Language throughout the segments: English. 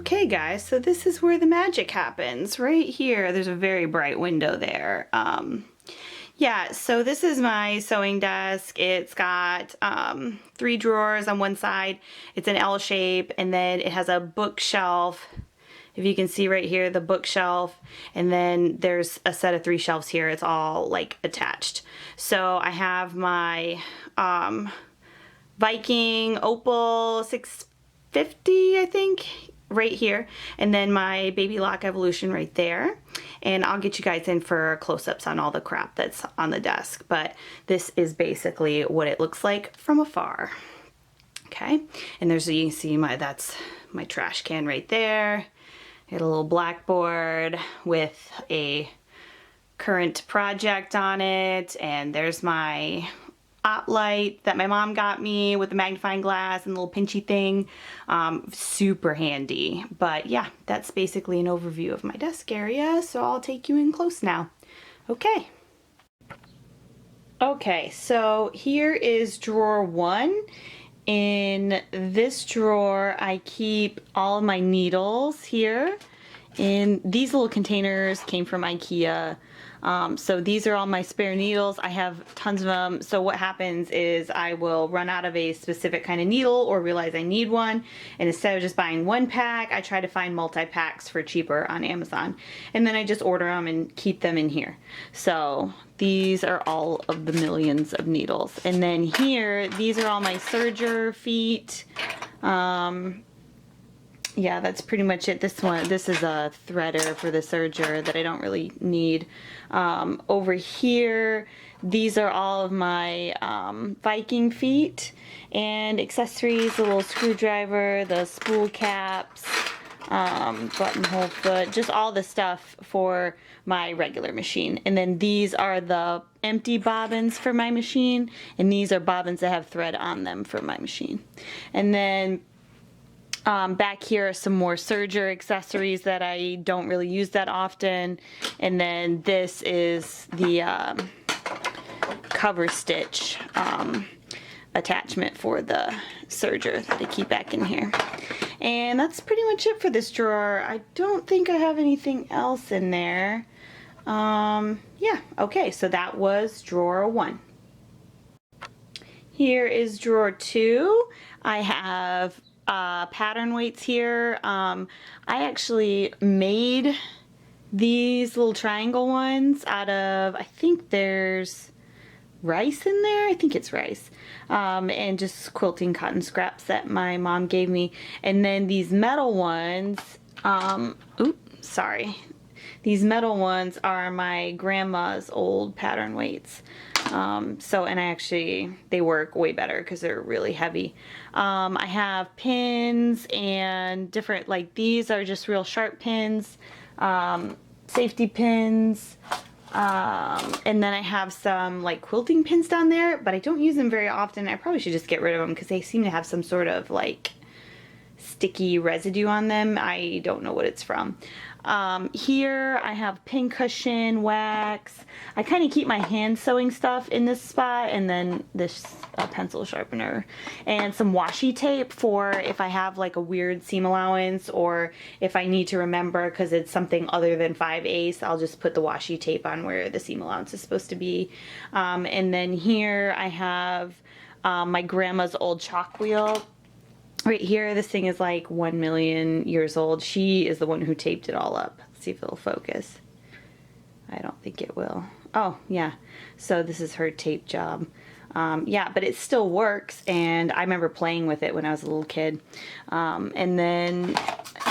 Okay guys, so this is where the magic happens. Right here, there's a very bright window there. Yeah, so this is my sewing desk. It's got 3 drawers on one side. It's an L shape, and then it has a bookshelf. If you can see right here, the bookshelf, and then there's a set of 3 shelves here. It's all like attached. So I have my Viking Opal 650, I think, right here, and then my Baby Lock Evolution right there. And I'll get you guys in for close-ups on all the crap that's on the desk, but this is basically what it looks like from afar. Okay, and there's, you can see that's my trash can right there. Got a little blackboard with a current project on it, and there's my op light that my mom got me with the magnifying glass and the little pinchy thing. Super handy. But yeah, that's basically an overview of my desk area, so I'll take you in close now. Okay. Okay, so here is drawer 1. In this drawer, I keep all of my needles here. And these little containers came from IKEA. So these are all my spare needles. I have tons of them. So what happens is I will run out of a specific kind of needle or realize I need one. And instead of just buying 1 pack, I try to find multi-packs for cheaper on Amazon. And then I just order them and keep them in here. So these are all of the millions of needles. And then here, these are all my serger feet. Yeah, that's pretty much it. This is a threader for the serger that I don't really need. Over here, these are all of my Viking feet and accessories, the little screwdriver, the spool caps, buttonhole foot, just all the stuff for my regular machine. And then these are the empty bobbins for my machine, and these are bobbins that have thread on them for my machine. And then back here are some more serger accessories that I don't really use that often. And then this is the cover stitch attachment for the serger that I keep back in here. And that's pretty much it for this drawer. I don't think I have anything else in there. Yeah, okay, so that was drawer 1. Here is drawer 2. I have pattern weights here. I actually made these little triangle ones out of, I think there's rice in there. I think it's rice. And just quilting cotton scraps that my mom gave me. And then these metal ones, oops, sorry. These metal ones are my grandma's old pattern weights. And they work way better because they're really heavy. I have pins and different, like these are just real sharp pins, safety pins, and then I have some like quilting pins down there, but I don't use them very often. I probably should just get rid of them because they seem to have some sort of like sticky residue on them. I don't know what it's from. Here I have pin cushion, wax. I kind of keep my hand sewing stuff in this spot, and then this pencil sharpener and some washi tape for if I have like a weird seam allowance, or if I need to remember because it's something other than 5/8, I'll just put the washi tape on where the seam allowance is supposed to be. And then here I have my grandma's old chalk wheel. Right here, this thing is like 1 million years old. She is the one who taped it all up. Let's see if it'll focus. I don't think it will. Oh, yeah. So this is her tape job. Yeah, but it still works, and I remember playing with it when I was a little kid. And then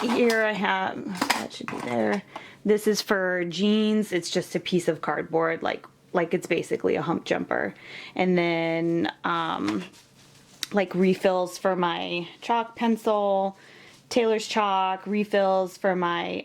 here I have, that should be there. This is for jeans. It's just a piece of cardboard, like it's basically a hump jumper. And then like refills for my chalk pencil, Taylor's chalk, refills for my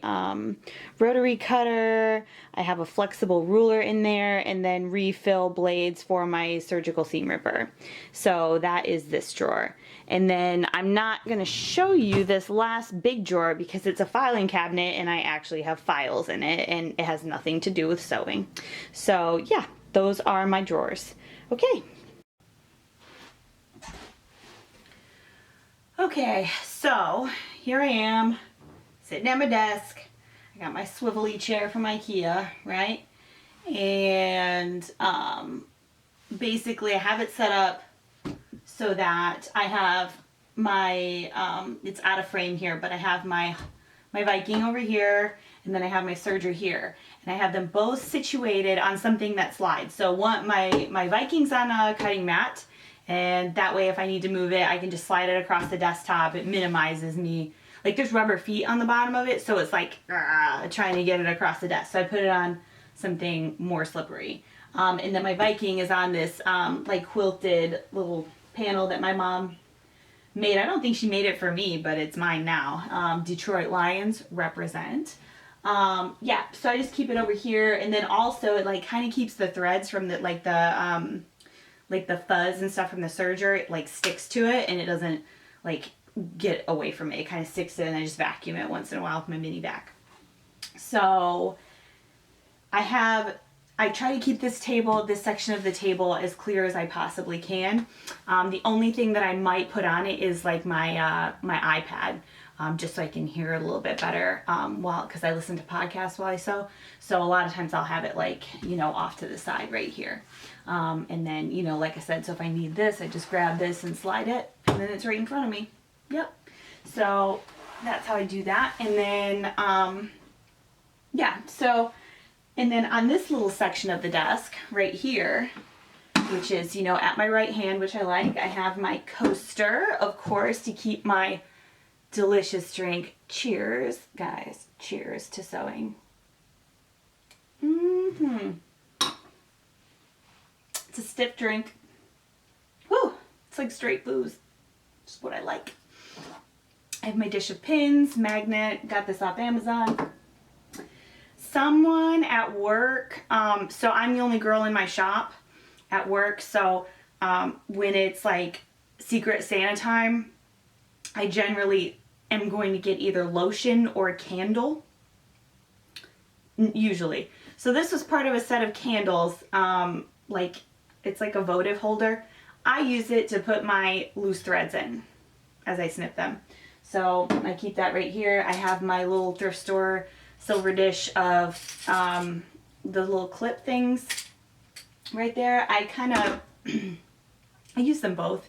rotary cutter. I have a flexible ruler in there, and then refill blades for my surgical seam ripper. So that is this drawer. And then I'm not going to show you this last big drawer because it's a filing cabinet and I actually have files in it, and it has nothing to do with sewing. So yeah, those are my drawers. Okay. Okay, so here I am sitting at my desk. I got my swivelly chair from IKEA, right? And basically I have it set up so that I have my, it's out of frame here, but I have my Viking over here, and then I have my serger here. And I have them both situated on something that slides. So my Viking's on a cutting mat, and that way if I need to move it, I can just slide it across the desktop. It minimizes me. Like there's rubber feet on the bottom of it, so it's like trying to get it across the desk. So I put it on something more slippery. And then my Viking is on this like quilted little panel that my mom made. I don't think she made it for me, but it's mine now. Detroit Lions represent. Yeah, so I just keep it over here, and then also it like kind of keeps the threads from the like the fuzz and stuff from the serger. It like sticks to it, and it doesn't like get away from it. It kind of sticks to it, and I just vacuum it once in a while with my mini vac. So I try to keep this section of the table as clear as I possibly can. The only thing that I might put on it is like my iPad, just so I can hear it a little bit better because I listen to podcasts while I sew. So a lot of times I'll have it like, you know, off to the side right here. And then, you know, like I said, so if I need this, I just grab this and slide it, and then it's right in front of me. Yep. So that's how I do that. And then, yeah, so... And then on this little section of the desk right here, which is, you know, at my right hand, which I like, I have my coaster, of course, to keep my delicious drink. Cheers, guys. Cheers to sewing. It's a stiff drink. Woo! It's like straight booze. Just what I like. I have my dish of pins, magnet, got this off Amazon. Someone at work, so I'm the only girl in my shop at work, so when it's like Secret Santa time, I generally am going to get either lotion or a candle, usually. So this was part of a set of candles, like it's like a votive holder. I use it to put my loose threads in as I snip them. So I keep that right here. I have my little thrift store silver dish of the little clip things right there. I kind of I use them both.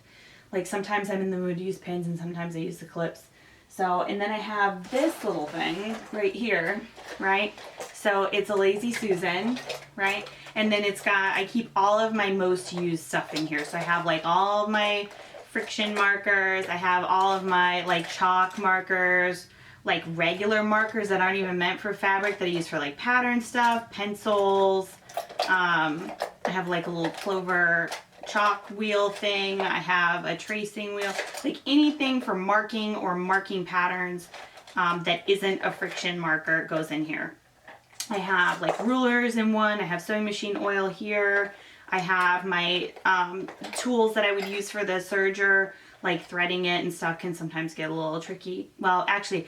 Like sometimes I'm in the mood to use pins, and sometimes I use the clips. So, and then I have this little thing right here, right? So it's a Lazy Susan, right? And then it's got, I keep all of my most used stuff in here. So I have like all of my friction markers. I have all of my like chalk markers, like regular markers that aren't even meant for fabric that I use for like pattern stuff, pencils. I have like a little clover chalk wheel thing. I have a tracing wheel, like anything for marking or marking patterns that isn't a friction marker goes in here. I have like rulers in one. I have sewing machine oil here. I have my tools that I would use for the serger, like threading it and stuff can sometimes get a little tricky. Well, actually,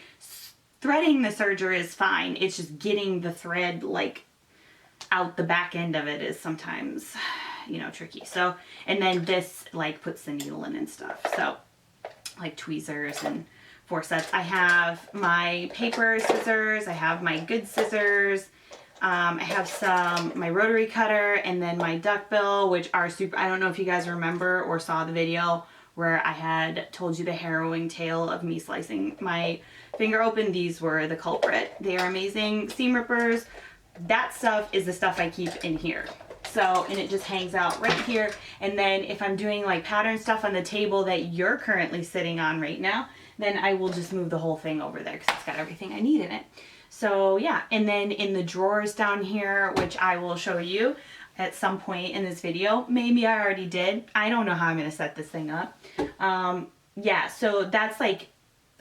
threading the serger is fine. It's just getting the thread like out the back end of it is sometimes, you know, tricky. So, and then this like puts the needle in and stuff. So, like tweezers and forceps. I have my paper scissors. I have my good scissors. I have my rotary cutter, and then my duckbill, which are super, I don't know if you guys remember or saw the video where I had told you the harrowing tale of me slicing my finger open. These were the culprit. They are amazing seam rippers. That stuff is the stuff I keep in here. So, and it just hangs out right here. And then if I'm doing like pattern stuff on the table that you're currently sitting on right now, then I will just move the whole thing over there because it's got everything I need in it. So yeah, and then in the drawers down here, which I will show you at some point in this video. Maybe I already did. I don't know how I'm going to set this thing up. Yeah, so that's like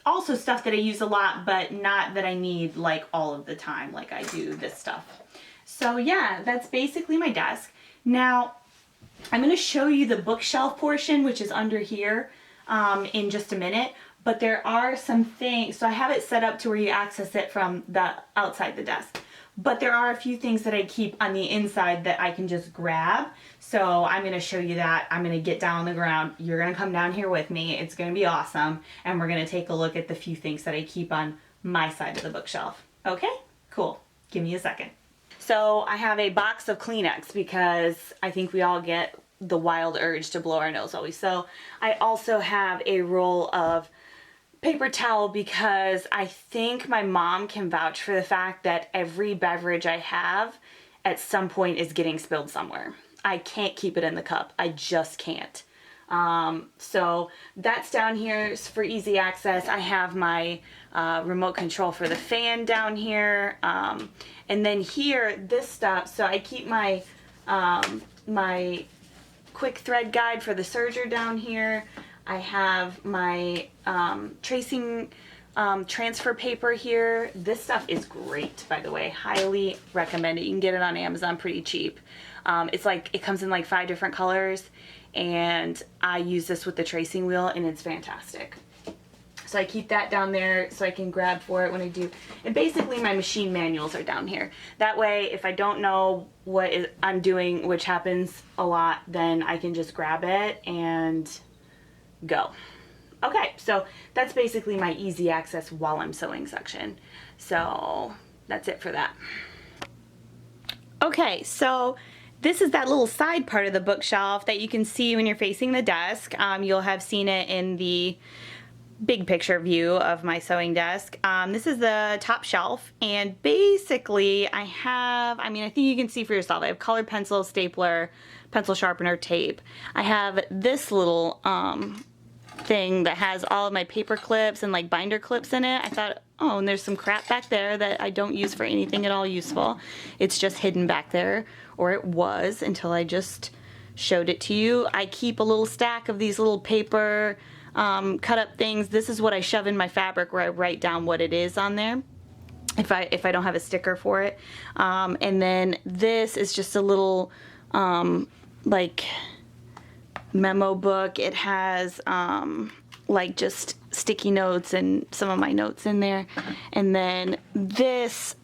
also stuff that I use a lot, but not that I need like all of the time like I do this stuff. So yeah, that's basically my desk. Now, I'm going to show you the bookshelf portion, which is under here, in just a minute. But there are some things, so I have it set up to where you access it from the outside the desk. But there are a few things that I keep on the inside that I can just grab. So I'm going to show you that. I'm going to get down on the ground. You're going to come down here with me. It's going to be awesome. And we're going to take a look at the few things that I keep on my side of the bookshelf. Okay, cool. Give me a second. So I have a box of Kleenex because I think we all get the wild urge to blow our nose always. So I also have a roll of paper towel because I think my mom can vouch for the fact that every beverage I have at some point is getting spilled somewhere. I can't keep it in the cup. I just can't. So that's down here for easy access. I have my remote control for the fan down here. And then here, this stuff, so I keep my, my quick thread guide for the serger down here. I have my tracing transfer paper here. This stuff is great, by the way. Highly recommend it. You can get it on Amazon pretty cheap. It's like, it comes in like 5 different colors, and I use this with the tracing wheel, and it's fantastic. So I keep that down there so I can grab for it when I do. And basically my machine manuals are down here. That way, if I don't know what I'm doing, which happens a lot, then I can just grab it and go. Okay, so that's basically my easy access while I'm sewing section. So that's it for that. Okay, so this is that little side part of the bookshelf that you can see when you're facing the desk. You'll have seen it in the big picture view of my sewing desk. This is the top shelf, and basically I think you can see for yourself. I have colored pencil, stapler, pencil sharpener, tape. I have this little thing that has all of my paper clips and like binder clips in it. I thought, oh, and there's some crap back there that I don't use for anything at all useful. It's just hidden back there, or it was until I just showed it to you. I keep a little stack of these little paper cut up things. This is what I shove in my fabric, where I write down what it is on there if I don't have a sticker for it. And then this is just a little like memo book. It has like just sticky notes and some of my notes in there. And then this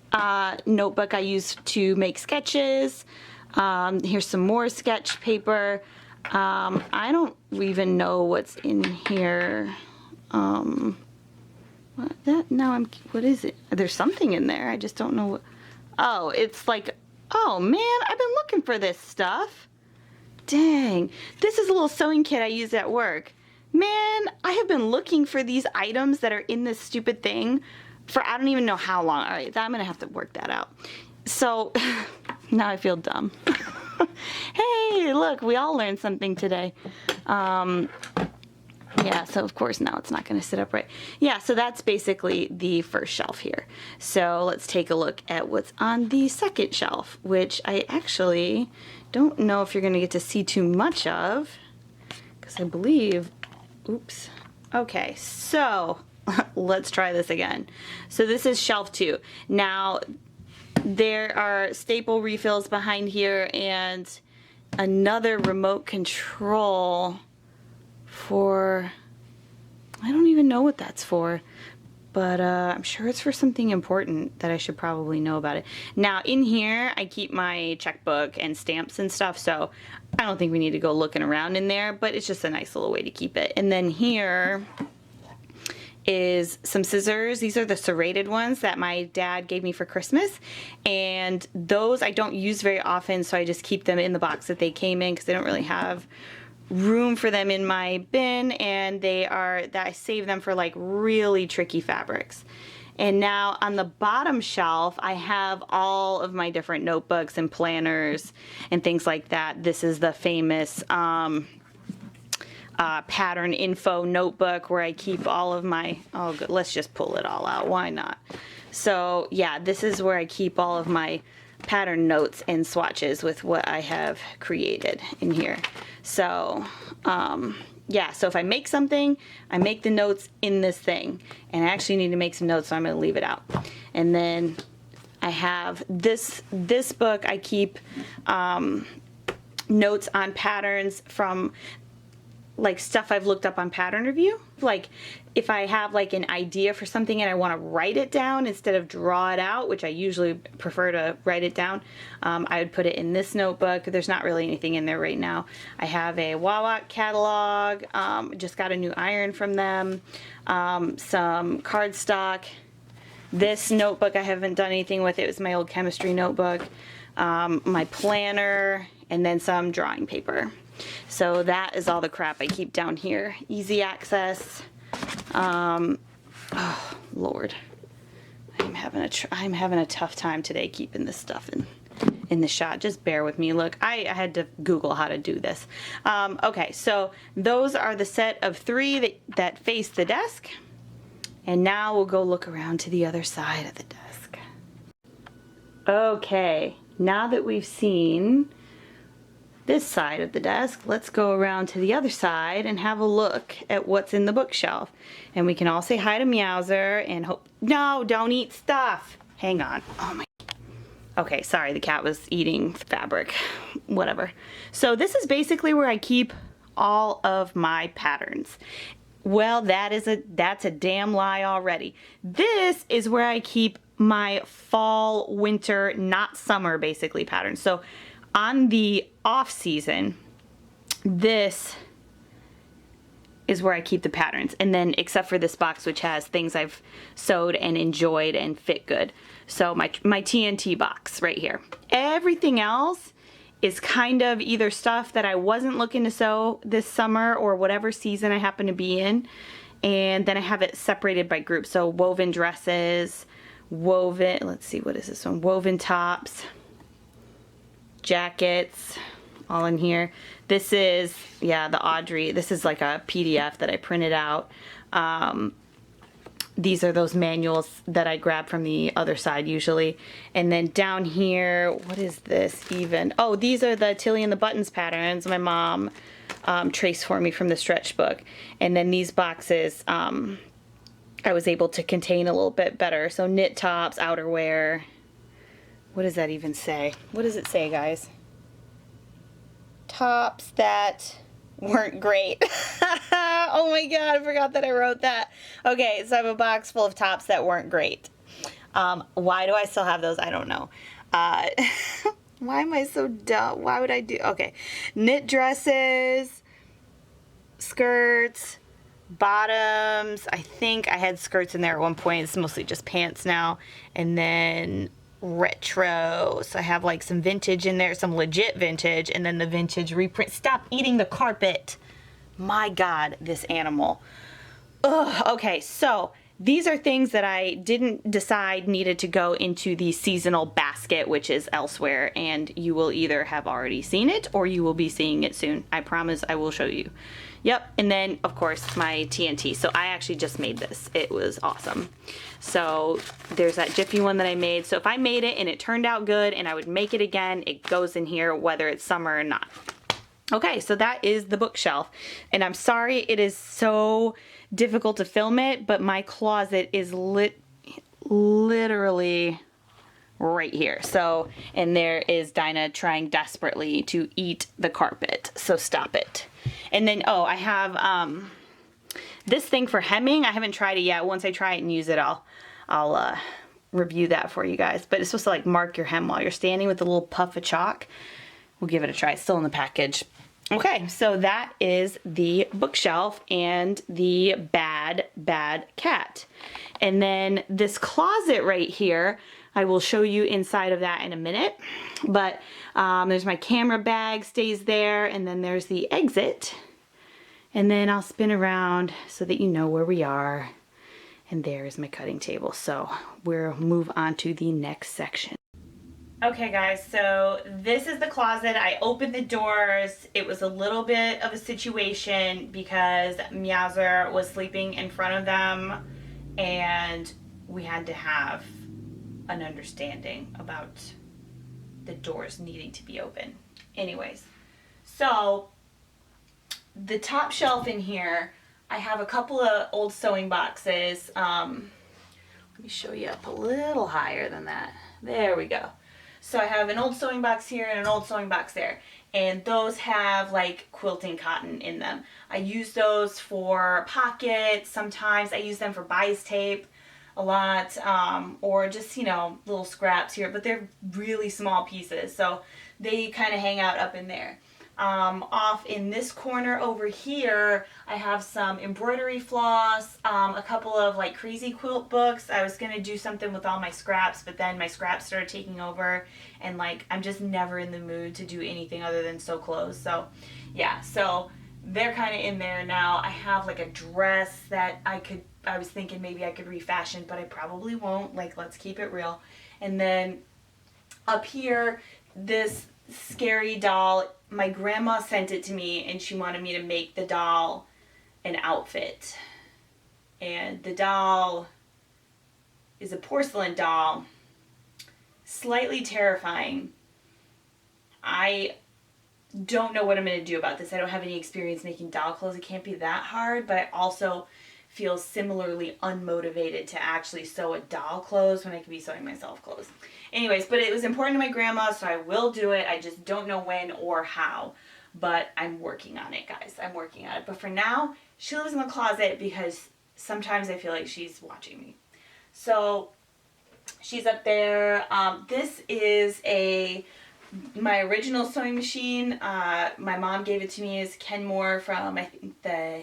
notebook I use to make sketches. Here's some more sketch paper. I don't even know what's in here. What is it? There's something in there. I just don't know what. Oh, it's like, oh man, I've been looking for this stuff. Dang. This is a little sewing kit I use at work. Man, I have been looking for these items that are in this stupid thing for I don't even know how long. All right, I'm going to have to work that out. So now I feel dumb. Hey, look, we all learned something today. Yeah, so of course now it's not going to sit upright. Yeah, so that's basically the first shelf here. So let's take a look at what's on the second shelf, which I actually don't know if you're going to get to see too much of, because I believe, oops. Okay, so let's try this again. So this is shelf 2. Now, there are staple refills behind here and another remote control for, I don't even know what that's for, but I'm sure it's for something important that I should probably know about it. Now in here I keep my checkbook and stamps and stuff, so I don't think we need to go looking around in there, but it's just a nice little way to keep it. And then here is some scissors. These are the serrated ones that my dad gave me for Christmas, and those I don't use very often, so I just keep them in the box that they came in because they don't really have room for them in my bin, and I save them for like really tricky fabrics. And now on the bottom shelf I have all of my different notebooks and planners and things like that. This is the famous pattern info notebook where I keep all of my, oh good, let's just pull it all out, why not? So yeah, this is where I keep all of my pattern notes and swatches with what I have created in here. So yeah, so if I make something, I make the notes in this thing, and I actually need to make some notes, so I'm going to leave it out. And then I have this book. I keep notes on patterns from like stuff I've looked up on Pattern Review. Like if I have like an idea for something and I want to write it down instead of draw it out, which I usually prefer to write it down, I would put it in this notebook. There's not really anything in there right now. I have a Wawak catalog, just got a new iron from them, some cardstock, This notebook I haven't done anything with. It was my old chemistry notebook. My planner, and then some drawing paper. So that is all the crap I keep down here. Easy access. Oh Lord, I'm having a tough time today keeping this stuff in the shot. Just bear with me. Look, I had to Google how to do this. Okay, so those are the set of 3 that face the desk. And now we'll go look around to the other side of the desk. Okay, now that we've seen this side of the desk, let's go around to the other side and have a look at what's in the bookshelf. And we can all say hi to Meowser and hope, no, don't eat stuff. Hang on, oh my. Okay, sorry, the cat was eating fabric, whatever. So this is basically where I keep all of my patterns. Well, that's a damn lie already. This is where I keep my fall, winter, not summer, basically patterns. So on the off season, this is where I keep the patterns. And then except for this box, which has things I've sewed and enjoyed and fit good. So my TNT box right here. Everything else is kind of either stuff that I wasn't looking to sew this summer or whatever season I happen to be in. And then I have it separated by groups. So woven dresses, woven, let's see, what is this one? Woven tops, jackets, all in here. This is, yeah, the Audrey. This is like a PDF that I printed out. These are those manuals that I grab from the other side usually. And then down here, what is this even? Oh, these are the Tilly and the Buttons patterns my mom traced for me from the stretch book. And then these boxes I was able to contain a little bit better. So knit tops, outerwear. What does that even say? What does it say, guys? Tops that weren't great. Oh my god, I forgot that I wrote that. Okay, so I have a box full of tops that weren't great. Why do I still have those? I don't know. Why am I so dumb? Why would I do? Okay, knit dresses, skirts, bottoms. I think I had skirts in there at one point. It's mostly just pants now. And then retro. So I have like some vintage in there, some legit vintage, and then the vintage reprint. Stop eating the carpet. My God, this animal. Ugh. Okay, so these are things that I didn't decide needed to go into the seasonal basket, which is elsewhere, and you will either have already seen it or you will be seeing it soon. I promise I will show you. Yep, and then of course my TNT. So I actually just made this. It was awesome. So there's that Jiffy one that I made. So if I made it and it turned out good and I would make it again, it goes in here whether it's summer or not. Okay, so that is the bookshelf. And I'm sorry it is so difficult to film it, but my closet is literally right here. So, and there is Dinah trying desperately to eat the carpet. So stop it. And then, oh, I have this thing for hemming. I haven't tried it yet. Once I try it and use it, I'll review that for you guys. But it's supposed to like mark your hem while you're standing with a little puff of chalk. We'll give it a try. It's still in the package. Okay, so that is the bookshelf and the bad cat. And then this closet right here, I will show you inside of that in a minute. But there's my camera bag stays there, and then there's the exit. And then I'll spin around so that you know where we are. And there's my cutting table. So we'll move on to the next section. Okay guys, so this is the closet. I opened the doors. It was a little bit of a situation because Meowser was sleeping in front of them and we had to have an understanding about the doors needing to be open. Anyways, so the top shelf in here, I have a couple of old sewing boxes. Let me show you up a little higher than that. There we go. So I have an old sewing box here and an old sewing box there. And those have like quilting cotton in them. I use those for pockets. Sometimes I use them for bias tape a lot. Or just, you know, little scraps here. But they're really small pieces. So they kind of hang out up in there. Off in this corner over here, I have some embroidery floss, a couple of like crazy quilt books. I was gonna do something with all my scraps, but then my scraps started taking over, and like I'm just never in the mood to do anything other than sew clothes. So yeah, so they're kind of in there now. I have like a dress that I was thinking maybe I could refashion, but I probably won't. Like, let's keep it real. And then up here, this scary doll, my grandma sent it to me and she wanted me to make the doll an outfit. And the doll is a porcelain doll, slightly terrifying. I don't know what I'm going to do about this. I don't have any experience making doll clothes. It can't be that hard, but I also feel similarly unmotivated to actually sew a doll clothes when I could be sewing myself clothes. Anyways, but it was important to my grandma, so I will do it. I just don't know when or how, but I'm working on it, guys. I'm working on it. But for now, she lives in the closet because sometimes I feel like she's watching me. So she's up there. This is my original sewing machine. My mom gave it to me as Kenmore from, I think, the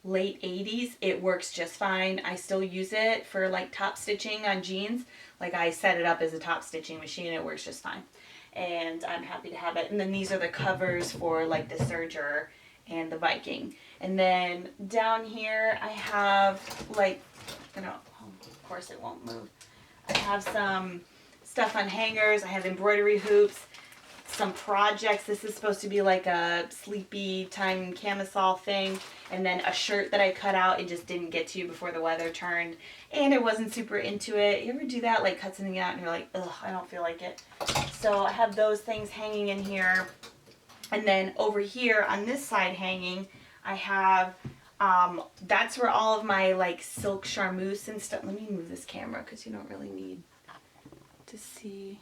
late 80s. It works just fine. I still use it for like top stitching on jeans. Like, I set it up as a top stitching machine. It works just fine. And I'm happy to have it. And then these are the covers for like the Serger and the Viking. And then down here I have like, of course it won't move. I have some stuff on hangers. I have embroidery hoops, some projects. This is supposed to be like a sleepy time camisole thing, and then a shirt that I cut out and just didn't get to before the weather turned, and I wasn't super into it. You ever do that? Like, cut something out and you're like, ugh, I don't feel like it. So I have those things hanging in here. And then over here on this side hanging, I have that's where all of my like silk charmeuse and stuff. Let me move this camera because you don't really need to see.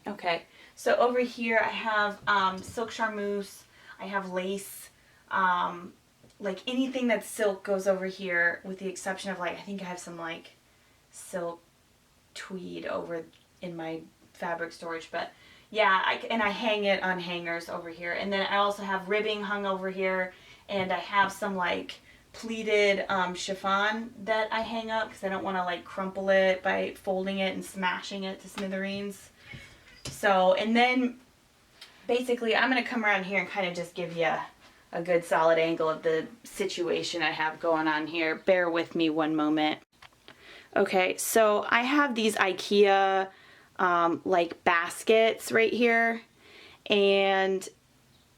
Okay, so over here I have silk charmeuse, I have lace, like anything that's silk goes over here, with the exception of like, I think I have some like silk tweed over in my fabric storage, but yeah, I hang it on hangers over here. And then I also have ribbing hung over here, and I have some like pleated chiffon that I hang up because I don't want to like crumple it by folding it and smashing it to smithereens. So, and then basically I'm going to come around here and kind of just give you a good solid angle of the situation I have going on here. Bear with me one moment. Okay, so I have these IKEA like baskets right here, and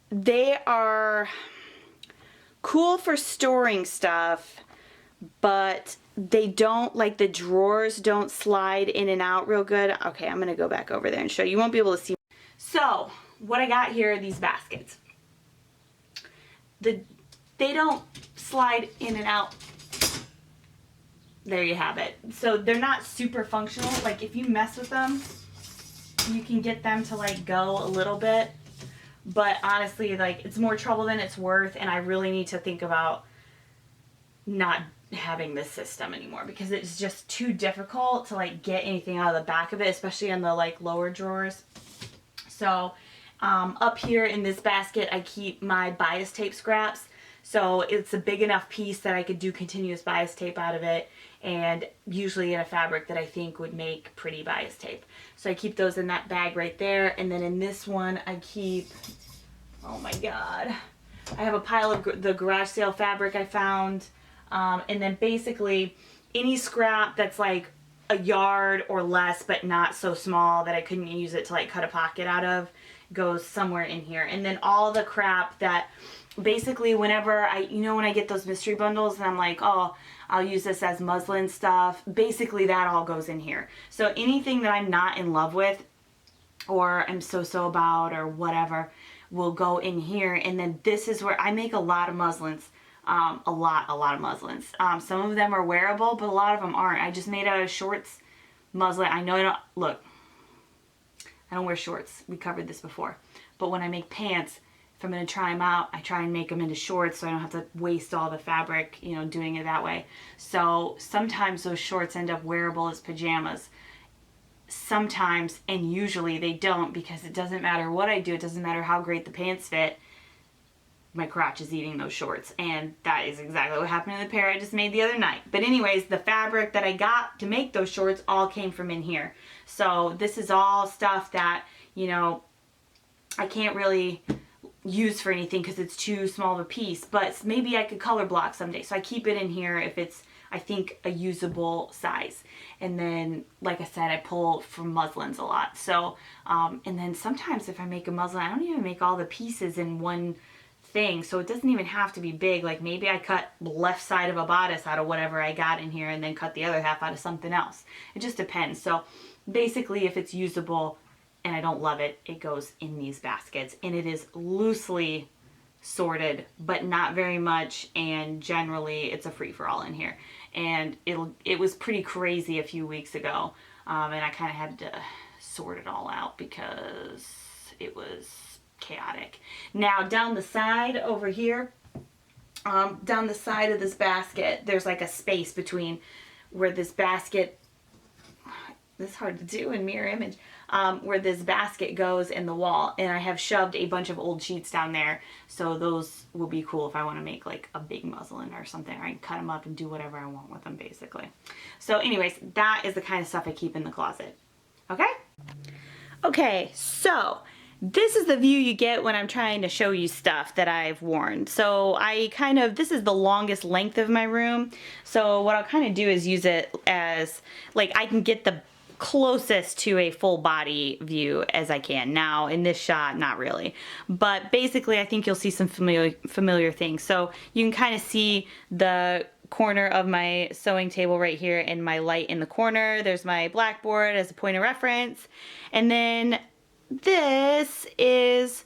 they are cool for storing stuff, but they don't, like, the drawers don't slide in and out real good. Okay, I'm gonna go back over there and show you. You won't be able to see. So what I got here are these baskets. They don't slide in and out. There you have it. So they're not super functional. Like, if you mess with them, you can get them to like go a little bit, but honestly, like, it's more trouble than it's worth, and I really need to think about not having this system anymore because it's just too difficult to like get anything out of the back of it, especially in the like lower drawers. So up here in this basket I keep my bias tape scraps. So it's a big enough piece that I could do continuous bias tape out of it, and usually in a fabric that I think would make pretty bias tape. So I keep those in that bag right there. And then in this one I keep, oh my god, I have a pile of the garage sale fabric I found. And then basically any scrap that's like a yard or less but not so small that I couldn't use it to like cut a pocket out of goes somewhere in here. And then all the crap that basically whenever when I get those mystery bundles and I'm like, oh, I'll use this as muslin stuff, basically that all goes in here. So anything that I'm not in love with or I'm so about or whatever will go in here. And then this is where I make a lot of muslins. A lot of muslins. Some of them are wearable, but a lot of them aren't. I just made out of shorts muslin. I know I don't, look, I don't wear shorts. We covered this before. But when I make pants, if I'm going to try them out, I try and make them into shorts so I don't have to waste all the fabric, doing it that way. So sometimes those shorts end up wearable as pajamas. sometimes, and usually they don't, because it doesn't matter what I do, it doesn't matter how great the pants fit, my crotch is eating those shorts. And that is exactly what happened in the pair I just made the other night. But anyways, the fabric that I got to make those shorts all came from in here. So this is all stuff that, you know, I can't really use for anything because it's too small of a piece, but maybe I could color block someday. So I keep it in here if it's, I think, a usable size. And then, like I said, I pull from muslins a lot. So, and then sometimes if I make a muslin, I don't even make all the pieces in one thing. So it doesn't even have to be big. Like maybe I cut the left side of a bodice out of whatever I got in here and then cut the other half out of something else. It just depends. So basically, if it's usable and I don't love it, it goes in these baskets, and it is loosely sorted, but not very much, and generally it's a free-for-all in here. And it was pretty crazy a few weeks ago, and I kind of had to sort it all out because it was chaotic. Now down the side over here, down the side of this basket, there's like a space between where this basket, this is hard to do in mirror image, where this basket goes in the wall, and I have shoved a bunch of old sheets down there, so those will be cool if I want to make like a big muslin or something. I can cut them up and do whatever I want with them, basically. So anyways, that is the kind of stuff I keep in the closet. Okay? Okay, so this is the view you get when I'm trying to show you stuff that I've worn. So this is the longest length of my room, so what I'll kind of do is use it as, like, I can get the closest to a full body view as I can. Now in this shot, not really, but basically I think you'll see some familiar things. So you can kind of see the corner of my sewing table right here and my light in the corner. There's my blackboard as a point of reference, and then this is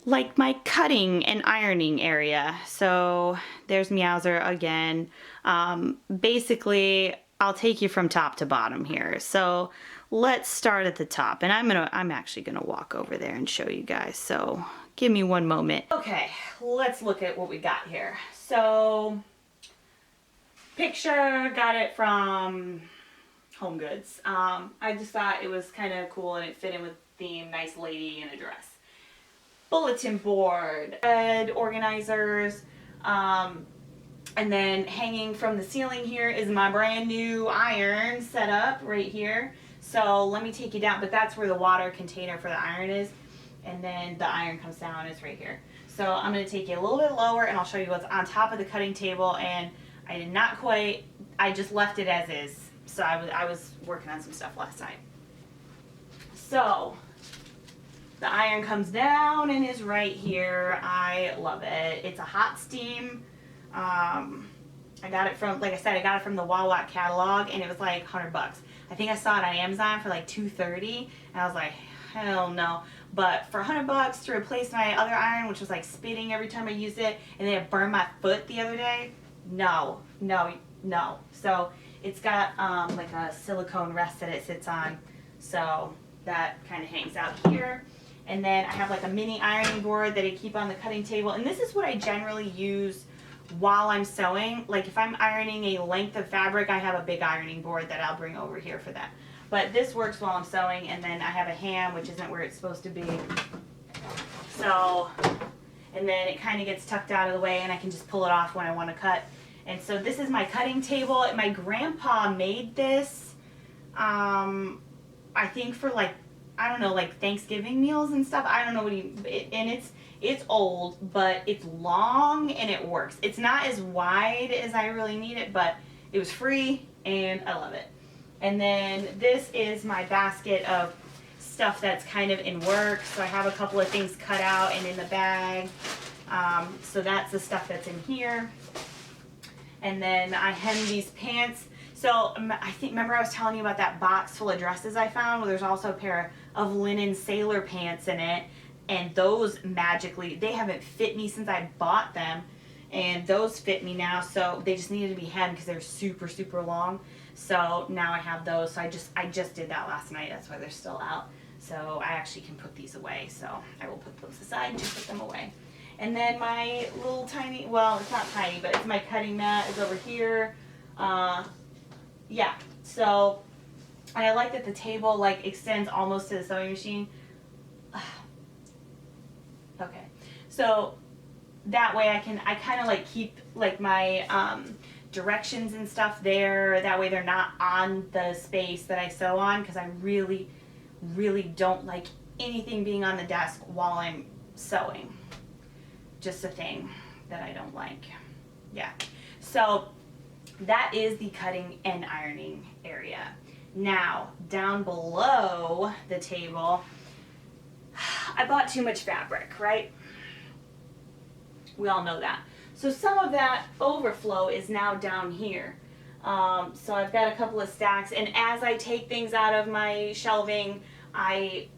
like my cutting and ironing area. So there's Meowser again. Basically I'll take you from top to bottom here. So let's start at the top, and I'm actually gonna walk over there and show you guys. So give me one moment. Okay, let's look at what we got here. So picture, got it from Home Goods. I just thought it was kind of cool and it fit in with the theme, nice lady in a dress. Bulletin board, bed organizers, and then hanging from the ceiling here is my brand new iron set up right here. So let me take you down, but that's where the water container for the iron is. And then the iron comes down, it's right here. So I'm gonna take you a little bit lower and I'll show you what's on top of the cutting table. And I did not quite, I just left it as is. So I was working on some stuff last night. So the iron comes down and is right here. I love it. It's a hot steam. I got it from, like I said, I got it from the Wawa catalog, and it was like 100 bucks. I think I saw it on Amazon for like $230, and I was like, hell no. But for 100 bucks to replace my other iron, which was like spitting every time I used it, and then it burned my foot the other day, no, no, no. So it's got like a silicone rest that it sits on, so that kind of hangs out here. And then I have like a mini ironing board that I keep on the cutting table, and this is what I generally use while I'm sewing. Like if I'm ironing a length of fabric, I have a big ironing board that I'll bring over here for that. But this works while I'm sewing, and then I have a ham, which isn't where it's supposed to be. So, and then it kind of gets tucked out of the way, and I can just pull it off when I want to cut. And so this is my cutting table. My grandpa made this, I think for like, I don't know, like Thanksgiving meals and stuff. I don't know what and it's old, but it's long and it works. It's not as wide as I really need it, but it was free and I love it. And then this is my basket of stuff that's kind of in work. So I have a couple of things cut out and in the bag. So that's the stuff that's in here. And then I hem these pants. So I think, remember I was telling you about that box full of dresses I found? Well, there's also a pair of linen sailor pants in it. And those magically, they haven't fit me since I bought them. And those fit me now, so they just needed to be hemmed because they're super, super long. So now I have those. So I just did that last night. That's why they're still out. So I actually can put these away. So I will put those aside to put them away. And then my little tiny, well, it's not tiny, but it's my cutting mat is over here. Yeah, so And I like that the table like extends almost to the sewing machine. Okay, so that way I kind of like keep like my directions and stuff there. That way they're not on the space that I sew on, because I really, really don't like anything being on the desk while I'm sewing. Just a thing that I don't like. Yeah. So that is the cutting and ironing area. Now, down below the table, I bought too much fabric, right? We all know that. So some of that overflow is now down here. So I've got a couple of stacks, and as I take things out of my shelving, I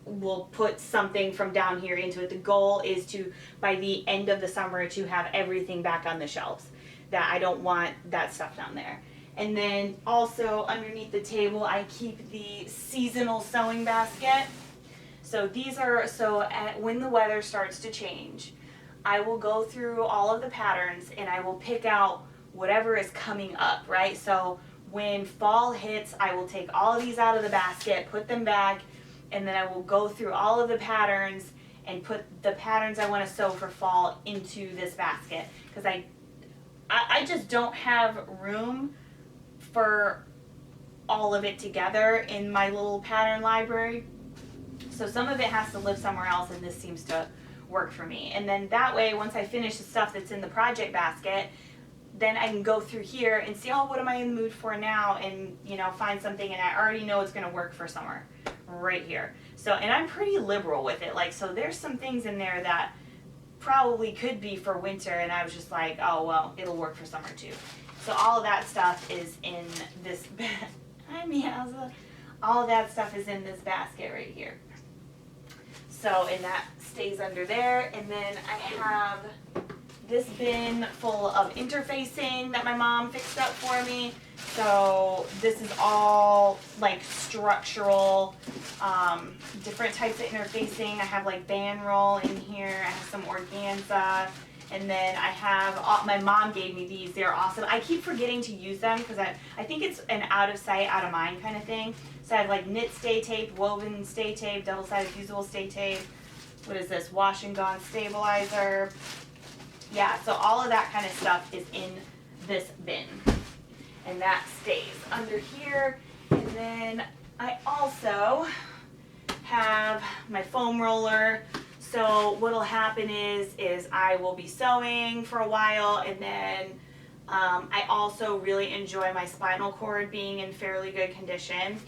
will put something from down here into it. The goal is to, by the end of the summer, to have everything back on the shelves. That I don't want that stuff down there. And then also underneath the table, I keep the seasonal sewing basket. So these are, when the weather starts to change, I will go through all of the patterns and I will pick out whatever is coming up, right? So when fall hits, I will take all of these out of the basket, put them back, and then I will go through all of the patterns and put the patterns I want to sew for fall into this basket, because I just don't have room for all of it together in my little pattern library. So some of it has to live somewhere else, and this seems to work for me. And then that way, once I finish the stuff that's in the project basket, then I can go through here and see, oh, what am I in the mood for now? And, you know, find something, and I already know it's going to work for summer right here. So, and I'm pretty liberal with it. Like, so there's some things in there that probably could be for winter, and I was just like, oh, well, it'll work for summer too. So all of that stuff is in this, hi Meowza. All of that stuff is in this basket right here. So, and that stays under there. And then I have this bin full of interfacing that my mom fixed up for me. So this is all like structural, different types of interfacing. I have like band roll in here. I have some organza. And then I have, my mom gave me these. They're awesome. I keep forgetting to use them because I think it's an out of sight, out of mind kind of thing. So I have like knit stay tape, woven stay tape, double-sided fusible stay tape. What is this? Wash and gone stabilizer. Yeah, so all of that kind of stuff is in this bin. And that stays under here. And then I also have my foam roller. So what'll happen is I will be sewing for a while, and then I also really enjoy my spinal cord being in fairly good condition.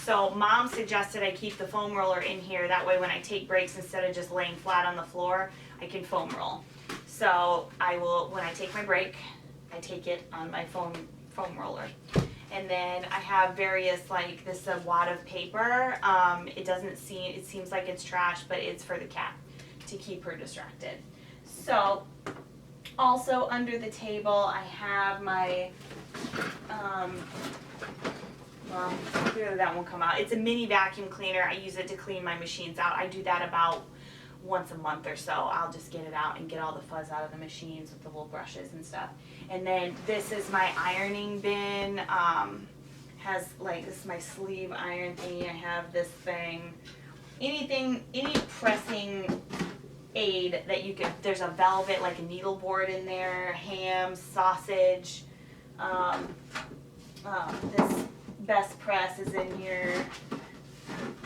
So mom suggested I keep the foam roller in here. That way when I take breaks, instead of just laying flat on the floor, I can foam roll. So I will, when I take my break, I take it on my foam roller. And then I have various, like this is a wad of paper. It seems like it's trash, but it's for the cat to keep her distracted. So also under the table I have my, well, clearly that won't come out. It's a mini vacuum cleaner. I use it to clean my machines out. I do that about once a month or so. I'll just get it out and get all the fuzz out of the machines with the little brushes and stuff. And then this is my ironing bin. Has like, this is my sleeve iron thingy. I have this thing. Any pressing aid that you could, there's a velvet, like a needle board in there, ham, sausage. This Best Press is in here.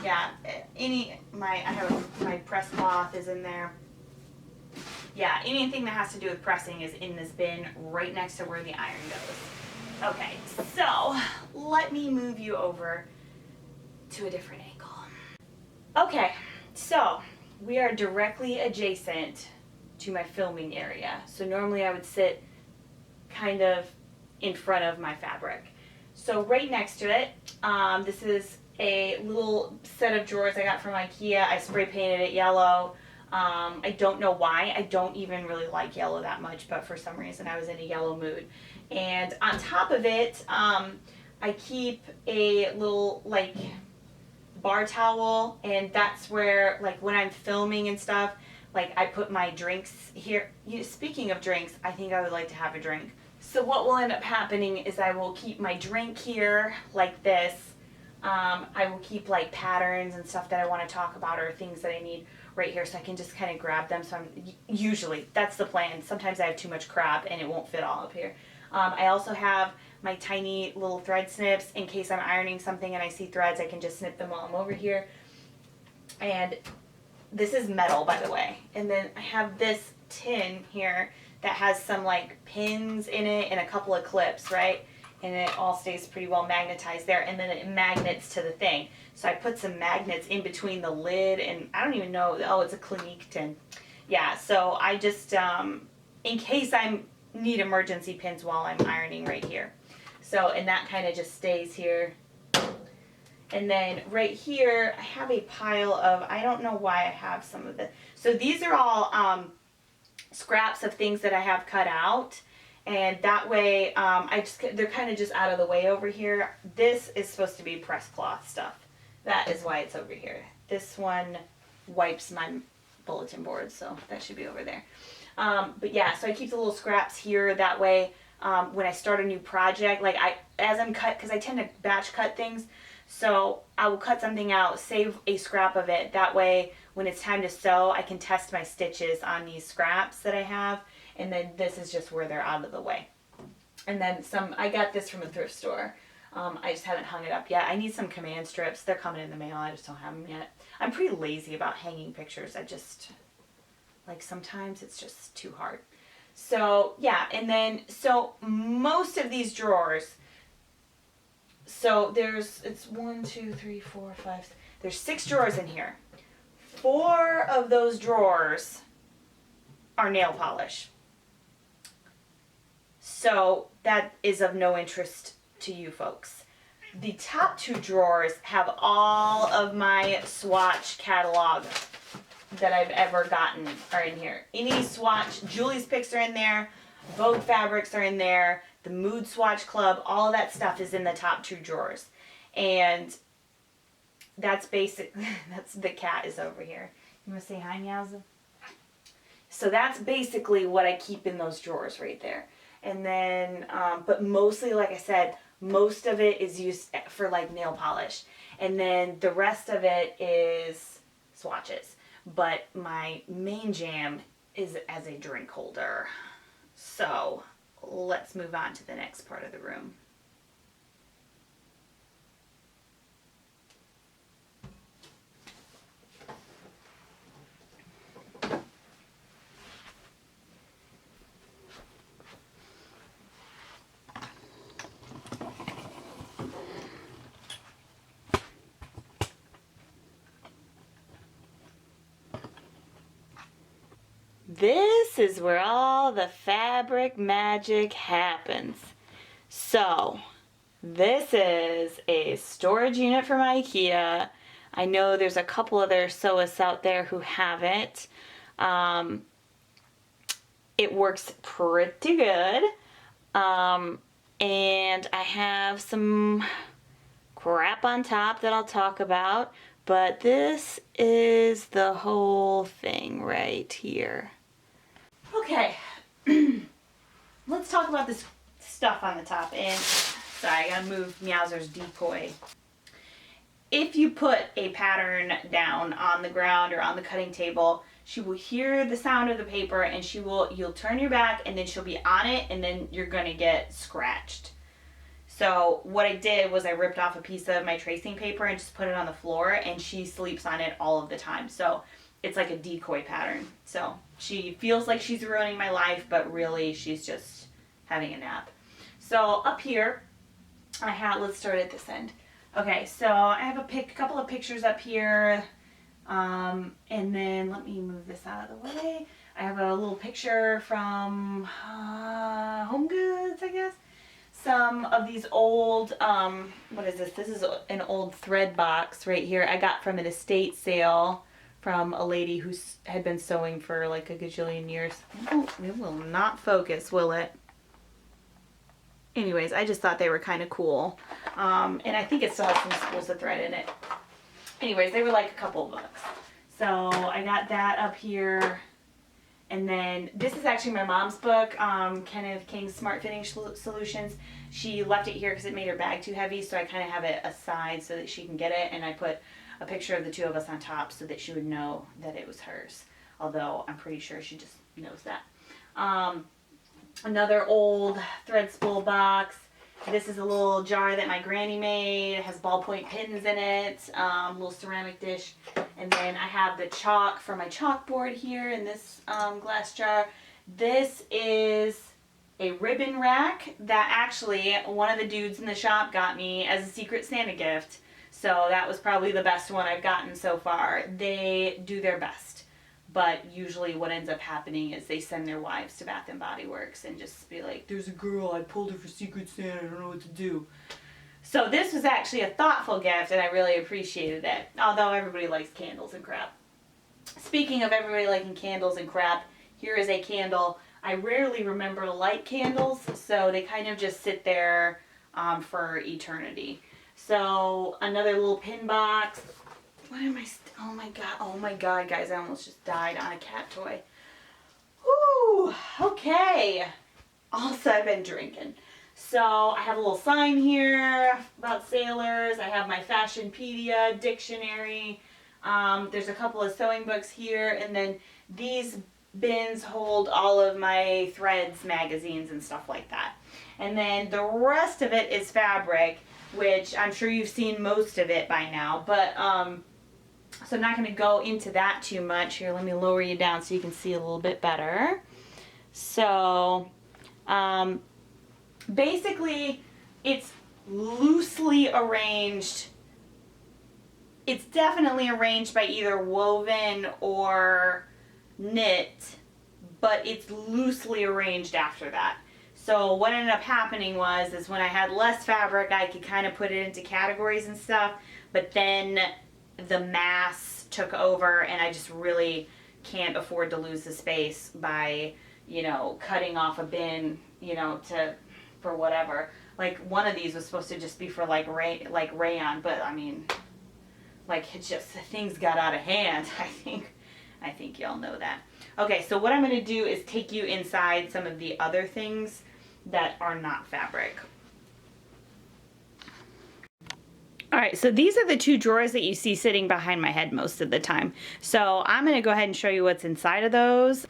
Yeah, I have my press cloth is in there. Yeah, anything that has to do with pressing is in this bin right next to where the iron goes. Okay, so let me move you over to a different angle. Okay, so we are directly adjacent to my filming area. So normally I would sit kind of in front of my fabric. So right next to it, this is a little set of drawers I got from IKEA. I spray painted it yellow. I don't know why. I don't even really like yellow that much, but for some reason I was in a yellow mood. And on top of it, I keep a little like bar towel, and that's where, like, when I'm filming and stuff, like, I put my drinks here. Speaking of drinks, I think I would like to have a drink. So what will end up happening is I will keep my drink here like this. I will keep like patterns and stuff that I want to talk about or things that I need right here, so I can just kind of grab them. So usually that's the plan. Sometimes I have too much crap and it won't fit all up here. I also have my tiny little thread snips in case I'm ironing something and I see threads. I can just snip them while I'm over here. And this is metal, by the way. And then I have this tin here that has some like pins in it and a couple of clips, right? And it all stays pretty well magnetized there, and then it magnets to the thing. So I put some magnets in between the lid, and I don't even know, oh, it's a Clinique tin. Yeah, so I just, in case I need emergency pins while I'm ironing right here. So, and that kind of just stays here. And then right here, I have a pile of, I don't know why I have some of the, so these are all scraps of things that I have cut out. And that way, they're kind of just out of the way over here. This is supposed to be press cloth stuff. That is why it's over here. This one wipes my bulletin board, so that should be over there. But yeah, so I keep the little scraps here. That way, when I start a new project, like as I'm because I tend to batch cut things, so I will cut something out, save a scrap of it. That way, when it's time to sew, I can test my stitches on these scraps that I have. And then this is just where they're out of the way. And then I got this from a thrift store. I just haven't hung it up yet. I need some command strips. They're coming in the mail. I just don't have them yet. I'm pretty lazy about hanging pictures. Like sometimes it's just too hard. So yeah, and then, so most of these drawers, so it's 1, 2, 3, 4, 5, there's 6 drawers in here. 4 of those drawers are nail polish. So that is of no interest to you folks. The top 2 drawers have all of my swatch catalog that I've ever gotten are in here. Any swatch, Julie's picks are in there, Vogue fabrics are in there, the Mood Swatch Club, all of that stuff is in the top 2 drawers. And that's basic, the cat is over here. You want to say hi, Meowza? So that's basically what I keep in those drawers right there. And then, but mostly, like I said, most of it is used for like nail polish. And then the rest of it is swatches. But my main jam is as a drink holder. So let's move on to the next part of the room. This is where all the fabric magic happens. So, this is a storage unit from IKEA. I know there's a couple other sewists out there who have it. It works pretty good. And I have some crap on top that I'll talk about. But this is the whole thing right here. Okay, let's talk about this stuff on the top. And sorry, I gotta move Meowser's decoy. If you put a pattern down on the ground or on the cutting table, she will hear the sound of the paper and you'll turn your back and then she'll be on it and then you're gonna get scratched. So what I did was I ripped off a piece of my tracing paper and just put it on the floor, and she sleeps on it all of the time. So it's like a decoy pattern. So she feels like she's ruining my life, but really she's just having a nap. So up here, let's start at this end. Okay, so I have a couple of pictures up here, and then let me move this out of the way. I have a little picture from Home Goods, I guess. Some of these old, what is this? This is an old thread box right here. I got from an estate sale from a lady who had been sewing for like a gajillion years. It will not focus, will it? Anyways, I just thought they were kind of cool. And I think it still has some spools of thread in it. Anyways, they were like a couple of bucks. So I got that up here. And And then this is actually my mom's book, Kenneth King's Smart Fitting Solutions. She left it here because it made her bag too heavy, so I kind of have it aside so that she can get it, and I put a picture of the two of us on top so that she would know that it was hers, although I'm pretty sure she just knows that. Another old thread spool box. This is a little jar that my granny made. It has ballpoint pins in it, little ceramic dish. And then I have the chalk for my chalkboard here in this glass jar. This is a ribbon rack that actually one of the dudes in the shop got me as a Secret Santa gift. So that was probably the best one I've gotten so far. They do their best. But usually what ends up happening is they send their wives to Bath & Body Works and just be like, there's a girl, I pulled her for Secret Santa, I don't know what to do. So this was actually a thoughtful gift, and I really appreciated it, although everybody likes candles and crap. Speaking of everybody liking candles and crap, here is a candle. I rarely remember to light candles, so they kind of just sit there for eternity. So another little pin box. What am I, oh my god, guys, I almost just died on a cat toy. Whew, okay. Also, I've been drinking. So I have a little sign here about sailors. I have my Fashionpedia dictionary. There's a couple of sewing books here, and then these bins hold all of my threads, magazines, and stuff like that. And then the rest of it is fabric, which I'm sure you've seen most of it by now, but so I'm not going to go into that too much. Here, let me lower you down so you can see a little bit better. So, basically, it's loosely arranged. It's definitely arranged by either woven or knit, but it's loosely arranged after that. So what ended up happening was, is when I had less fabric, I could kind of put it into categories and stuff, but then the mass took over, and I just really can't afford to lose the space by, you know, cutting off a bin, you know, for whatever. Like one of these was supposed to just be for like rayon, but I mean, like it just, things got out of hand. I think y'all know that. Okay, so what I'm going to do is take you inside some of the other things that are not fabric. Alright, so these are the two drawers that you see sitting behind my head most of the time. So I'm going to go ahead and show you what's inside of those.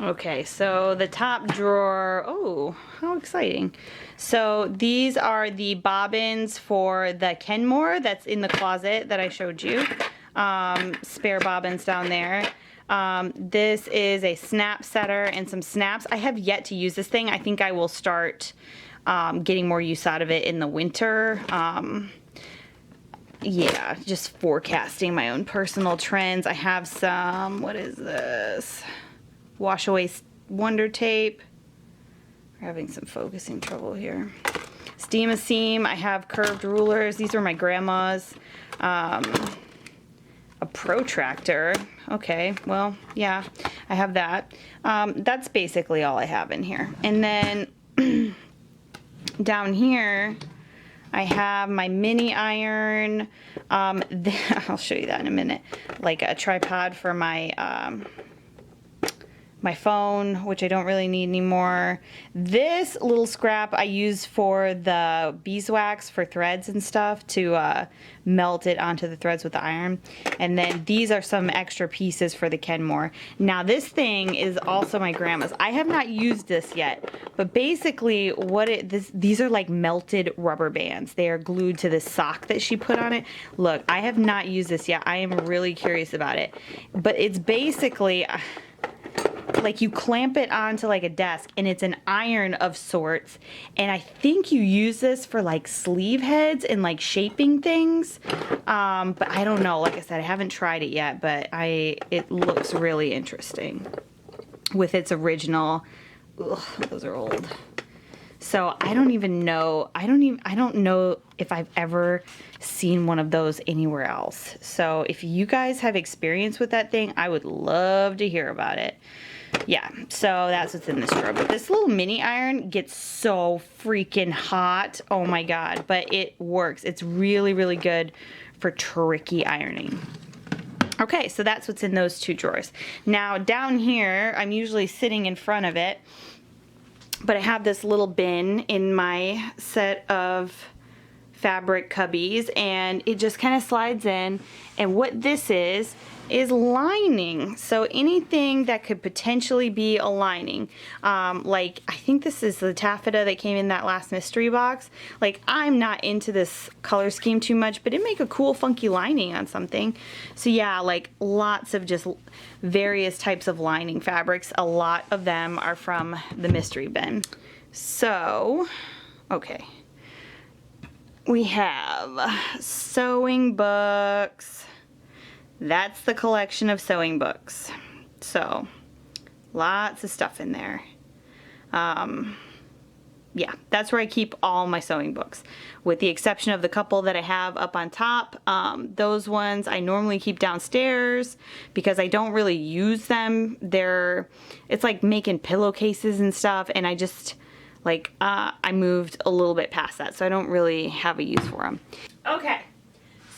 Okay, so the top drawer, oh, how exciting. So these are the bobbins for the Kenmore that's in the closet that I showed you. Spare bobbins down there. This is a snap setter and some snaps. I have yet to use this thing. I think I will start getting more use out of it in the winter. Yeah, just forecasting my own personal trends. I have some, what is this? Wash away wonder tape. We're having some focusing trouble here. Steam a seam. I have curved rulers. These are my grandma's. A protractor. Okay, well, yeah, I have that. That's basically all I have in here. And then down here, I have my mini iron. I'll show you that in a minute. Like a tripod for my my phone, which I don't really need anymore. This little scrap I use for the beeswax for threads and stuff to melt it onto the threads with the iron. And then these are some extra pieces for the Kenmore. Now this thing is also my grandma's. I have not used this yet, but basically these are like melted rubber bands. They are glued to the sock that she put on it. Look, I have not used this yet. I am really curious about it, but it's basically like you clamp it onto like a desk, and it's an iron of sorts, and I think you use this for like sleeve heads and like shaping things, but I don't know. Like I said, I haven't tried it yet, but it looks really interesting with its original. Ugh, those are old. So I don't even know. I don't know if I've ever seen one of those anywhere else. So if you guys have experience with that thing, I would love to hear about it. Yeah, so that's what's in this drawer. But this little mini iron gets so freaking hot. Oh my god, but it works. It's really, really good for tricky ironing. Okay, so that's what's in those 2 drawers. Now down here, I'm usually sitting in front of it, but I have this little bin in my set of fabric cubbies, and it just kind of slides in, and what this is lining. So anything that could potentially be a lining, like I think this is the taffeta that came in that last mystery box. Like, I'm not into this color scheme too much, but it'd make a cool funky lining on something. So yeah, like lots of just various types of lining fabrics. A lot of them are from the mystery bin. So okay, we have sewing books. That's the collection of sewing books. So lots of stuff in there. Yeah, that's where I keep all my sewing books, with the exception of the couple that I have up on top. Those ones I normally keep downstairs because I don't really use them. It's like making pillowcases and stuff, and I just like I moved a little bit past that, so I don't really have a use for them. Okay,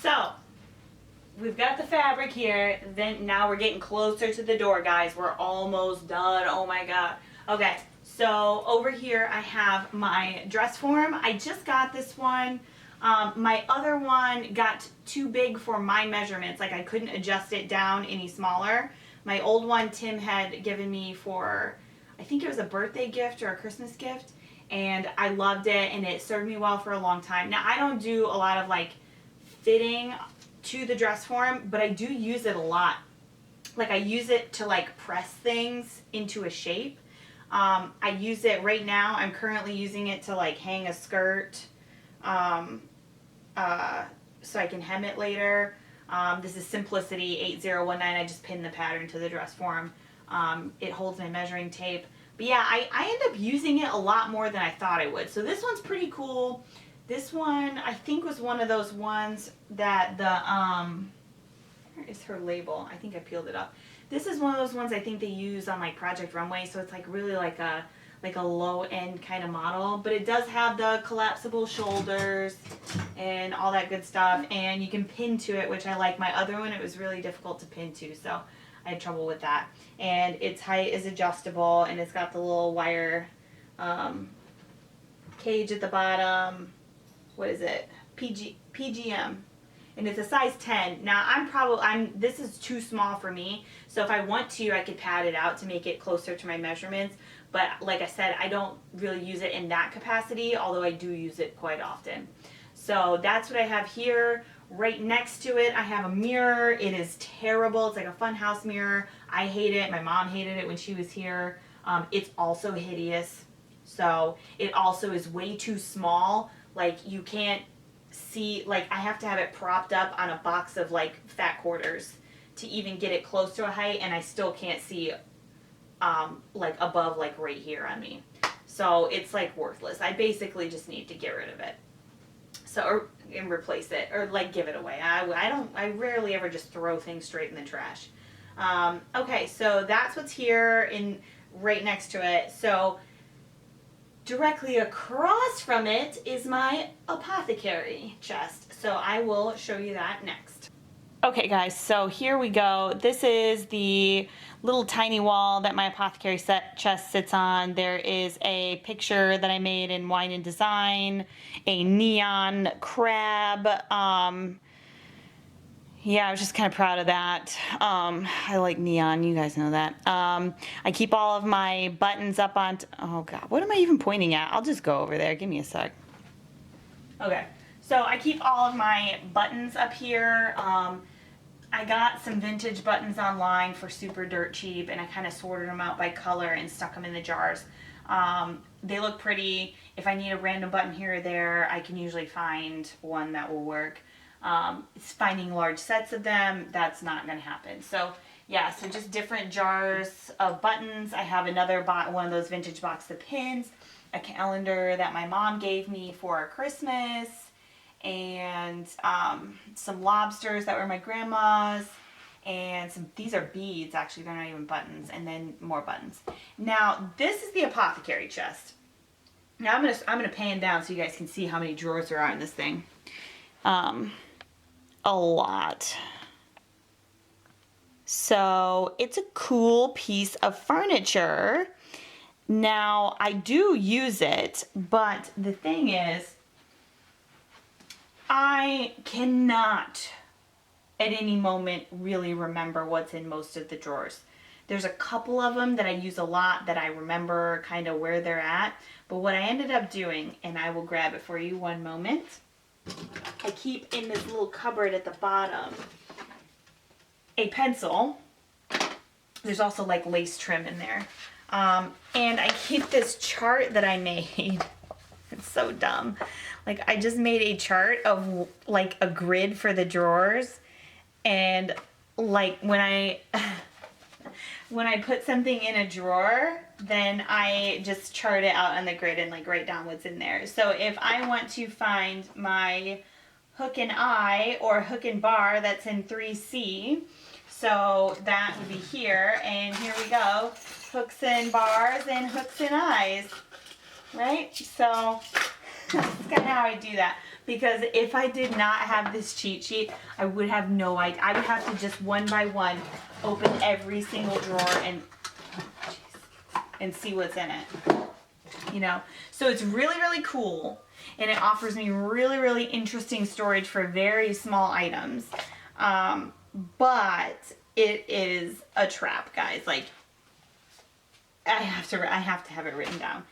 so we've got the fabric here. Then now we're getting closer to the door, guys. We're almost done. Oh my god. Okay, so over here I have my dress form. I just got this one. My other one got too big for my measurements. Like, I couldn't adjust it down any smaller. My old one Tim had given me for, I think it was a birthday gift or a Christmas gift, and I loved it, and it served me well for a long time. Now, I don't do a lot of like fitting to the dress form, but I do use it a lot. Like, I use it to like press things into a shape. I use it right now. I'm currently using it to like hang a skirt, so I can hem it later. This is Simplicity 8019. I just pinned the pattern to the dress form. It holds my measuring tape. But yeah, I end up using it a lot more than I thought I would. So this one's pretty cool. This one, I think, was one of those ones that where is her label? I think I peeled it up. This is one of those ones I think they use on like Project Runway, so it's like really like a low end kind of model, but it does have the collapsible shoulders and all that good stuff, and you can pin to it, which I like. My other one, it was really difficult to pin to, so I had trouble with that. And its height is adjustable, and it's got the little wire cage at the bottom. What is it? PGM. And it's a size 10. Now this is too small for me, so if I want to, I could pad it out to make it closer to my measurements. But like I said, I don't really use it in that capacity, although I do use it quite often. So that's what I have here. Right next to it, I have a mirror. It is terrible. It's like a funhouse mirror. I hate it. My mom hated it when she was here. It's also hideous. So it also is way too small. Like, you can't see, like, I have to have it propped up on a box of like fat quarters to even get it close to a height, and I still can't see like above, like right here on me. So it's like worthless. I basically just need to get rid of it. So, and replace it, or like give it away. I rarely ever just throw things straight in the trash. Okay, so that's what's here right next to it. So directly across from it is my Apothecary chest. So I will show you that next. Okay guys, so here we go. This is the little tiny wall that my Apothecary chest sits on. There is a picture that I made in Wine and Design, a neon crab. Yeah, I was just kind of proud of that. I like neon, you guys know that. I keep all of my buttons up on, oh God, what am I even pointing at? I'll just go over there, give me a sec. Okay, so I keep all of my buttons up here. I got some vintage buttons online for super dirt cheap, and I kind of sorted them out by color and stuck them in the jars. They look pretty. If I need a random button here or there, I can usually find one that will work. Finding large sets of them, that's not going to happen. So yeah, so just different jars of buttons. I have another one of those vintage box of pins, a calendar that my mom gave me for Christmas, and some lobsters that were my grandma's, and these are beads, actually they're not even buttons, and then more buttons. Now this is the Apothecary chest. Now I'm gonna pan down so you guys can see how many drawers there are in this thing. A lot. So it's a cool piece of furniture. Now, I do use it, but the thing is, I cannot at any moment really remember what's in most of the drawers. There's a couple of them that I use a lot that I remember kind of where they're at, but what I ended up doing, and I will grab it for you one moment, I keep in this little cupboard at the bottom a pencil. There's also like lace trim in there. And I keep this chart that I made. It's so dumb. Like, I just made a chart of like a grid for the drawers, and like when I put something in a drawer, then I just chart it out on the grid and like write down what's in there. So if I want to find my hook and eye or hook and bar that's in 3C, so that would be here, and here we go, hooks and bars and hooks and eyes, right? So that's kind of how I do that, because if I did not have this cheat sheet, I would have no idea. I would have to just one by one open every single drawer and see what's in it, you know? So it's really, really cool, and it offers me really, really interesting storage for very small items. But it is a trap, guys. Like, I have to have it written down.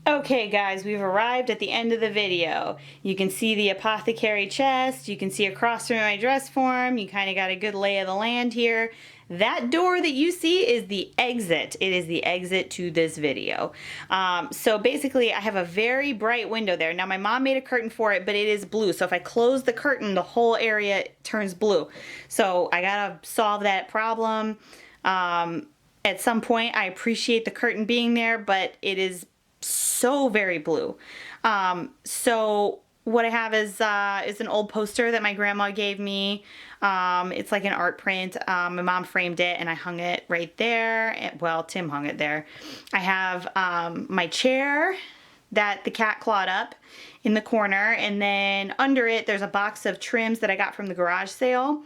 Okay guys, we've arrived at the end of the video. You can see the Apothecary chest, you can see across from my dress form, you kind of got a good lay of the land here. That door that you see is the exit. It is the exit to this video. So basically I have a very bright window there. Now my mom made a curtain for it, but it is blue. So if I close the curtain, the whole area turns blue. So I gotta solve that problem. At some point I appreciate the curtain being there, but it is so very blue. So what I have is an old poster that my grandma gave me. It's like an art print. My mom framed it and I hung it right there. Well, Tim hung it there. I have my chair that the cat clawed up in the corner, and then under it there's a box of trims that I got from the garage sale.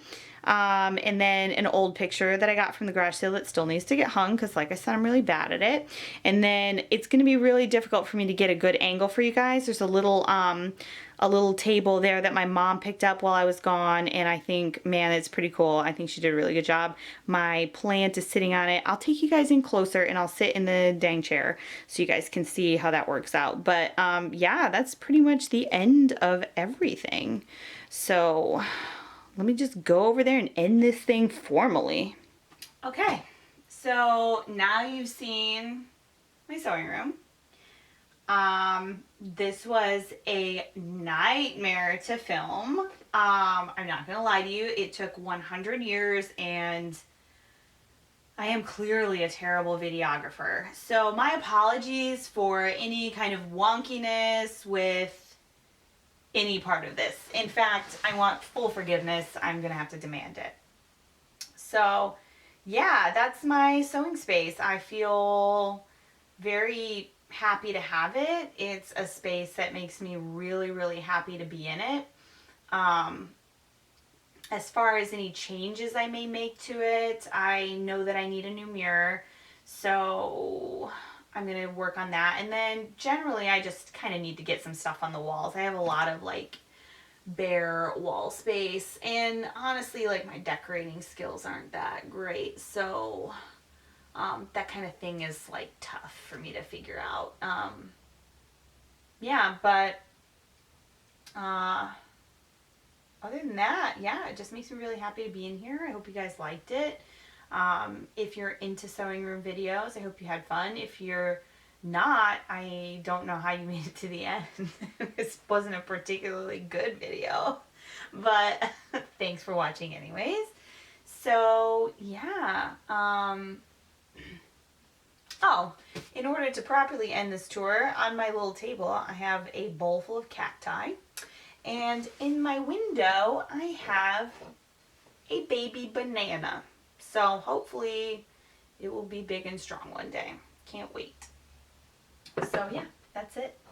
And then an old picture that I got from the garage sale that still needs to get hung because, like I said, I'm really bad at it. And then it's going to be really difficult for me to get a good angle for you guys. There's a little table there that my mom picked up while I was gone, and I think, man, it's pretty cool. I think she did a really good job. My plant is sitting on it. I'll take you guys in closer and I'll sit in the dang chair so you guys can see how that works out. But yeah, that's pretty much the end of everything. So let me just go over there and end this thing formally. Okay, so now you've seen my sewing room. This was a nightmare to film. I'm not gonna lie to you, it took 100 years and I am clearly a terrible videographer. So my apologies for any kind of wonkiness with any part of this. In fact, I want full forgiveness. I'm gonna have to demand it. So yeah, that's my sewing space. I feel very happy to have it. It's a space that makes me really, really happy to be in it. As far as any changes I may make to it, I know that I need a new mirror, so I'm going to work on that. And then generally I just kind of need to get some stuff on the walls. I have a lot of like bare wall space, and honestly, like, my decorating skills aren't that great, so that kind of thing is like tough for me to figure out. Yeah, but other than that, yeah, it just makes me really happy to be in here. I hope you guys liked it. If you're into sewing room videos, I hope you had fun. If you're not, I don't know how you made it to the end. This wasn't a particularly good video, but thanks for watching anyways. So yeah, oh, in order to properly end this tour, on my little table I have a bowl full of cacti, and in my window I have a baby banana. So hopefully it will be big and strong one day. Can't wait. So yeah, that's it.